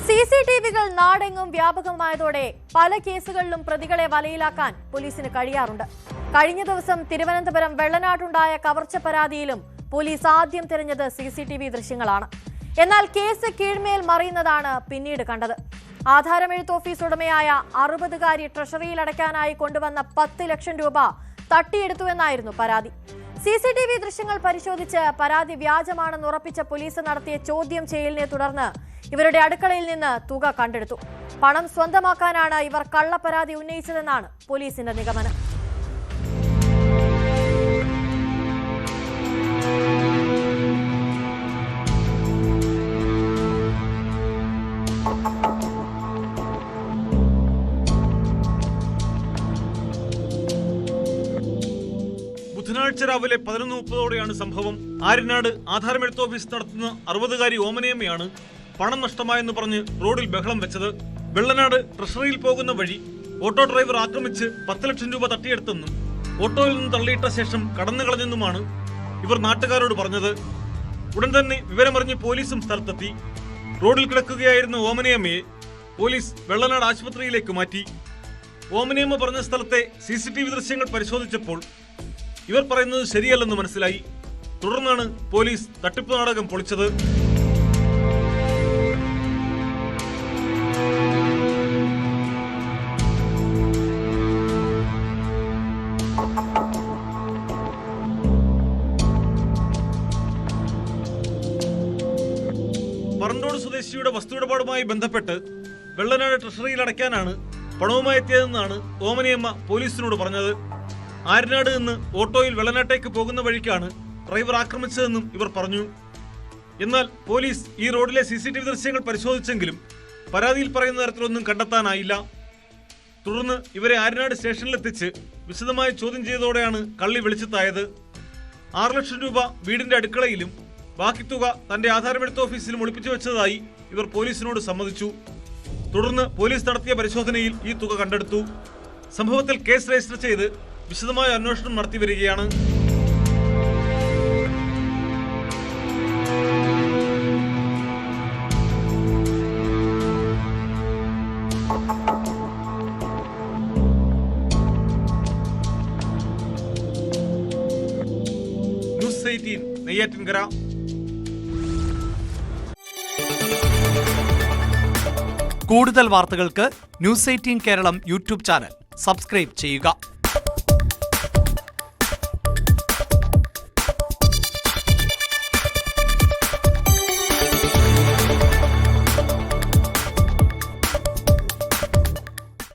സിസിടിവികൾ നാടെങ്ങും വ്യാപകമായതോടെ പല കേസുകളിലും പ്രതികളെ വലയിലാക്കാൻ പോലീസിന് കഴിയാറുണ്ട്. കഴിഞ്ഞ ദിവസം തിരുവനന്തപുരം വെള്ളനാടുണ്ടായ കവർച്ച പരാതിയിലും പോലീസ് ആദ്യം തിരഞ്ഞത് സിസിടിവി ദൃശ്യങ്ങളാണ്. എന്നാൽ കേസ് കീഴ്മേൽ മറിയുന്നതാണ് പിന്നീട് കണ്ടത്. ആധാരമെഴുത്ത് ഓഫീസ് ഉടമയായ 60-കാരി ട്രഷറിയിൽ അടയ്ക്കാനായി കൊണ്ടുവന്ന 10 ലക്ഷം രൂപ തട്ടിയെടുത്തുവെന്നായിരുന്നു പരാതി. സിസിടിവി ദൃശ്യങ്ങൾ പരിശോധിച്ച് പരാതി വ്യാജമാണെന്ന് ഉറപ്പിച്ച പോലീസ് നടത്തിയ ചോദ്യം ചെയ്യലിനെ തുടർന്ന് ഇവരുടെ അടുക്കളയിൽ നിന്ന് തുക കണ്ടെടുത്തു. പണം സ്വന്തമാക്കാനാണ് ഇവർ കള്ളപ്പരാതി ഉന്നയിച്ചതെന്നാണ് പോലീസിന്റെ നിഗമനം. ബുധനാഴ്ച രാവിലെ 11:30ഓടെയാണ് സംഭവം. ആര്യനാട് ആധാരമെഴുത്ത് ഓഫീസ് നടത്തുന്ന 60-കാരി ഓമനയമ്മയാണ് പണം നഷ്ടമായെന്ന് പറഞ്ഞ് റോഡിൽ ബഹളം വെച്ചത്. വെള്ളനാട് ട്രഷറിയിൽ പോകുന്ന വഴി ഓട്ടോ ഡ്രൈവർ ആക്രമിച്ച് 10 ലക്ഷം രൂപ തട്ടിയെടുത്തെന്നും ഓട്ടോയിൽ നിന്ന് തള്ളിയിട്ട ശേഷം കടന്നു കളഞ്ഞെന്നുമാണ് ഇവർ നാട്ടുകാരോട് പറഞ്ഞത്. ഉടൻ തന്നെ വിവരമറിഞ്ഞ് പോലീസും സ്ഥലത്തെത്തി. റോഡിൽ കിടക്കുകയായിരുന്ന ഓമനയമ്മയെ പോലീസ് വെള്ളനാട് ആശുപത്രിയിലേക്ക് മാറ്റി. ഓമനയമ്മ പറഞ്ഞ സ്ഥലത്തെ സിസിടിവി ദൃശ്യങ്ങൾ പരിശോധിച്ചപ്പോൾ ഇവർ പറയുന്നത് ശരിയല്ലെന്ന് മനസ്സിലായി. തുടർന്നാണ് പോലീസ് തട്ടിപ്പ് നാടകം പൊളിച്ചത്. പറണ്ടോട് സ്വദേശിയുടെ വസ്തുവിടപാടുമായി ബന്ധപ്പെട്ട് വെള്ളനാട് ട്രഷറിയിൽ അടയ്ക്കാനാണ് പണവുമായി എത്തിയതെന്നാണ് ഓമനയമ്മ പോലീസിനോട് പറഞ്ഞത്. ആര്യനാട് നിന്ന് ഓട്ടോയിൽ വെള്ളനാട്ടേക്ക് പോകുന്ന വഴിക്കാണ് ഡ്രൈവർ ആക്രമിച്ചതെന്നും ഇവർ പറഞ്ഞു. എന്നാൽ പോലീസ് ഈ റോഡിലെ സിസിടിവി ദൃശ്യങ്ങൾ പരിശോധിച്ചെങ്കിലും പരാതിയിൽ പറയുന്ന തരത്തിലൊന്നും കണ്ടെത്താനായില്ല. തുടർന്ന് ഇവരെ ആര്യനാട് സ്റ്റേഷനിലെത്തിച്ച് വിശദമായി ചോദ്യം ചെയ്തതോടെയാണ് കള്ളി വെളിച്ചത്തായത്. 6 ലക്ഷം രൂപ വീടിന്റെ അടുക്കളയിലും ബാക്കി തുക തന്റെ ആധാരമെഴുത്ത് ഓഫീസിലും ഒളിപ്പിച്ചു വെച്ചതായി ഇവർ പോലീസിനോട് സമ്മതിച്ചു. തുടർന്ന് പോലീസ് നടത്തിയ പരിശോധനയിൽ ഈ തുക കണ്ടെടുത്തു. സംഭവത്തിൽ കേസ് രജിസ്റ്റർ ചെയ്ത് വിശദമായ അന്വേഷണം നടത്തി വരികയാണ്. ന്യൂസ് 18 നെയ്യാറ്റിൻകര. കൂടുതൽ വാർത്തകൾക്ക് news 18 Keralam YouTube channel subscribe ചെയ്യുക.